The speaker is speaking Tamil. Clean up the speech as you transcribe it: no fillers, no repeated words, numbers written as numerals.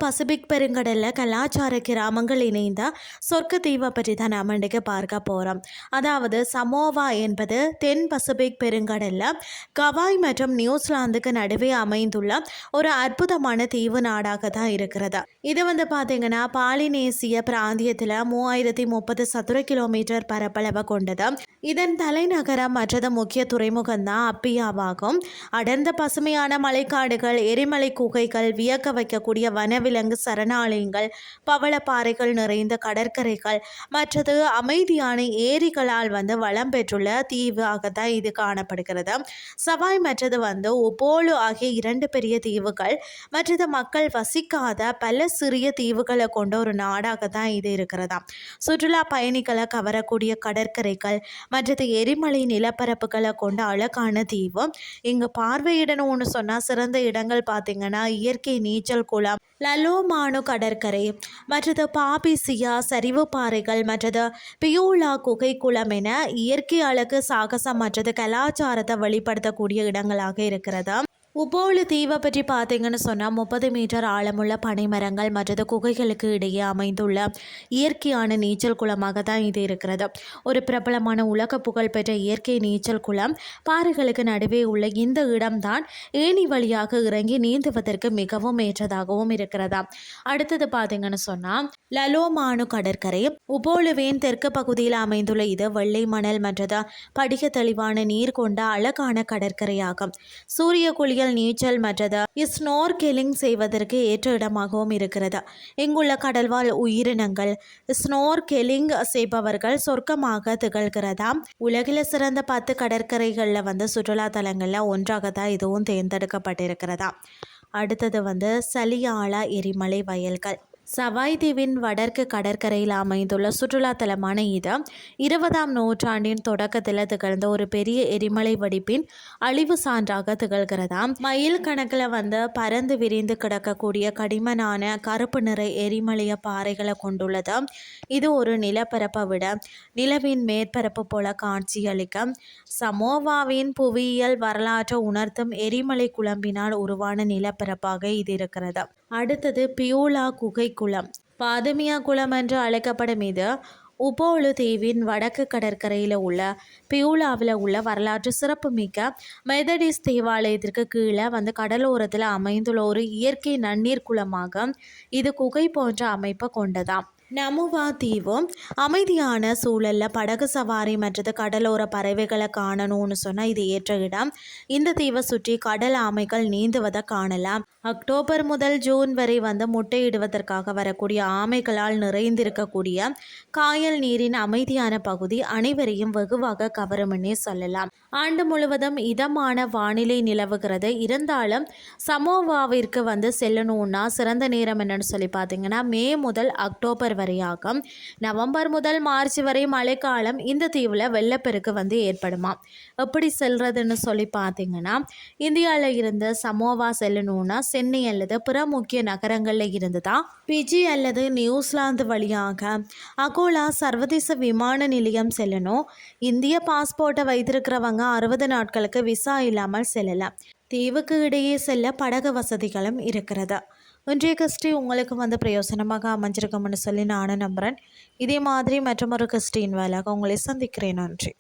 பசிபிக் பெருங்கடல்ல கலாச்சார கிராமங்கள் இணைந்த சொர்க்க தீவை பற்றி தான் நாம் இன்றைக்கு பார்க்க போகிறோம். அதாவது சமோவா என்பது தென் பசிபிக் பெருங்கடல்ல கவாய் மற்றும் நியூசிலாந்துக்கு நடுவே அமைந்துள்ள ஒரு அற்புதமான தீவு நாடாக தான் இருக்கிறது. இது பார்த்தீங்கன்னா பாலினேசிய பிராந்தியத்தில் 3030 சதுர கிலோமீட்டர் பரப்பளவை கொண்டது. இதன் தலைநகரம் மற்றது முக்கிய துறைமுகம் தான் அப்பியாவாகும். அடர்ந்த பசுமையான மலைக்காடுகள், எரிமலை குகைகள், வியக்க வைக்கக்கூடிய வனவிலங்கு சரணாலயங்கள், பவளப்பாறைகள் நிறைந்த கடற்கரைகள் மற்றது அமைதியான ஏரிகளால் வளம் பெற்றுள்ள தீவாகத்தான் இது காணப்படுகிறது. சவாய் மற்றது உபோலு ஆகிய 2 பெரிய தீவுகள் மற்றது மக்கள் வசிக்காத பல சிறிய தீவுகளை கொண்ட ஒரு நாடாகத்தான் இது இருக்கிறதா. சுற்றுலா பயணிகளை கவரக்கூடிய கடற்கரைகள் மற்றது எரிமலை நிலப்பரப்புகளை கொண்ட அழகான தீவு. இங்கு பார்வையிடணும்னு சொன்னால் சிறந்த இடங்கள் பார்த்தீங்கன்னா இயற்கை நீச்சல் குளம், லலோமானு கடற்கரை மற்றது பாபிசியா சரிவு பாறைகள் மற்றது பியூலா குகை குளம் என இயற்கை அழகு, சாகசம் மற்றது கலாச்சாரத்தை வெளிப்படுத்தக்கூடிய இடங்களாக இருக்கிறது. உபோலு தீவை பற்றி பார்த்தீங்கன்னு சொன்னால் 30 மீட்டர் ஆழமுள்ள பனைமரங்கள் மற்றது குகைகளுக்கு இடையே அமைந்துள்ள இயற்கையான நீச்சல் குளமாக தான் இது இருக்கிறது. ஒரு பிரபலமான உலக புகழ்பெற்ற இயற்கை நீச்சல் குளம். பாறைகளுக்கு நடுவே உள்ள இந்த இடம்தான் ஏணி வழியாக இறங்கி நீந்துவதற்கு மிகவும் ஏற்றதாகவும் இருக்கிறதா. அடுத்தது பார்த்தீங்கன்னு சொன்னால் லலோமானு கடற்கரை. உபோலுவின் தெற்கு பகுதியில் அமைந்துள்ள இது வெள்ளை மணல் மற்றது படிக தெளிவான நீர் கொண்ட அழகான கடற்கரையாகும். சூரிய குளியல், நீச்சல் மற்றது ஸ்னோர்கெலிங் செய்வதற்கு ஏற்ற இடமாகவும் இருக்கிறது. இங்குள்ள கடல்வாழ் உயிரினங்கள் ஸ்னோர்கெலிங் செய்பவர்கள் சொர்க்கமாக திகழ்கிறதா. உலகில் சிறந்த 10 கடற்கரைகளில் சுற்றுலா தலங்களில் ஒன்றாகத்தான் இதுவும் தேர்ந்தெடுக்கப்பட்டிருக்கிறதா. அடுத்தது சலியாலா எரிமலை வயல்கள். சவாய் தீவின் வடக்கு கடற்கரையில் அமைந்துள்ள சுற்றுலா தலமான இது 20ஆம் நூற்றாண்டின் தொடக்கத்தில் திகழ்ந்த ஒரு பெரிய எரிமலை வெடிப்பின் அழிவு சான்றாக திகழ்கிறதாம். மைல் கணக்கில் பறந்து விரிந்து கிடக்கக்கூடிய கடிமனான கருப்பு நிற எரிமலைய பாறைகளை கொண்டுள்ளது. இது ஒரு நிலப்பரப்பை விட நிலவின் மேற்பரப்பு போல காட்சியளிக்க சமோவாவின் புவியியல் வரலாற்றை உணர்த்தும் எரிமலை குழம்பினால் உருவான நிலப்பரப்பாக இது இருக்கிறது. அடுத்தது பியூலா குகை குளம். பாதமியா குளம் என்று அழைக்கப்படும் இது உபோலு தீவின் வடக்கு கடற்கரையில் உள்ள பியூலாவில் உள்ள வரலாற்று சிறப்புமிக்க மெதடிஸ் தேவாலயத்திற்கு கீழே கடலோரத்தில் அமைந்துள்ள ஒரு இயற்கை நன்னீர் குளமாக இது குகை போன்ற அமைப்பை கொண்டதாம். நமுவா தீவும் அமைதியான சூழலில் படகு சவாரி மற்றது கடலோர பறவைகளை காணணும்னு சொன்னால் இது ஏற்ற இடம். இந்த தீவை சுற்றி கடல் ஆமைகள் நீந்துவதை காணலாம். அக்டோபர் முதல் ஜூன் வரை முட்டையிடுவதற்காக வரக்கூடிய ஆமைகளால் நிறைந்திருக்கக்கூடிய காயல் நீரின் அமைதியான பகுதி அனைவரையும் வெகுவாக கவரும்னே சொல்லலாம். ஆண்டு முழுவதும் இதமான வானிலை நிலவுகிறது. இருந்தாலும் சமோவாவிற்கு செல்லணும்னா சிறந்த நேரம் என்னன்னு சொல்லி பார்த்தீங்கன்னா மே முதல் அக்டோபர் வரையாகும். நவம்பர் முதல் மார்ச் வரை மழைக்காலம். இந்த தீவில் வெள்ளப்பெருக்கு ஏற்படுமா. எப்படி செல்றதுன்னு சொல்லி பார்த்தீங்கன்னா இந்தியாவில் இருந்து சமோவா செல்லணும்னா சென்னை அல்லது பிற முக்கிய நகரங்களில் இருந்து தான் பிஜி அல்லது நியூசிலாந்து வழியாக அகோலா சர்வதேச விமான நிலையம் செல்லணும். இந்திய பாஸ்போர்ட்டை வைத்திருக்கிறவங்க 60 நாட்களுக்கு விசா இல்லாமல் செல்லலாம். தீவுக்கு இடையே செல்ல படகு வசதிகளும் இருக்கிறது. இன்றைய கிறிஸ்டி உங்களுக்கு பிரயோசனமாக அமைஞ்சிருக்கும்னு சொல்லி நானும் நம்புகிறேன். இதே மாதிரி மற்றொரு கிறிஸ்டின் வேலையாக உங்களை சந்திக்கிறேன். நன்றி.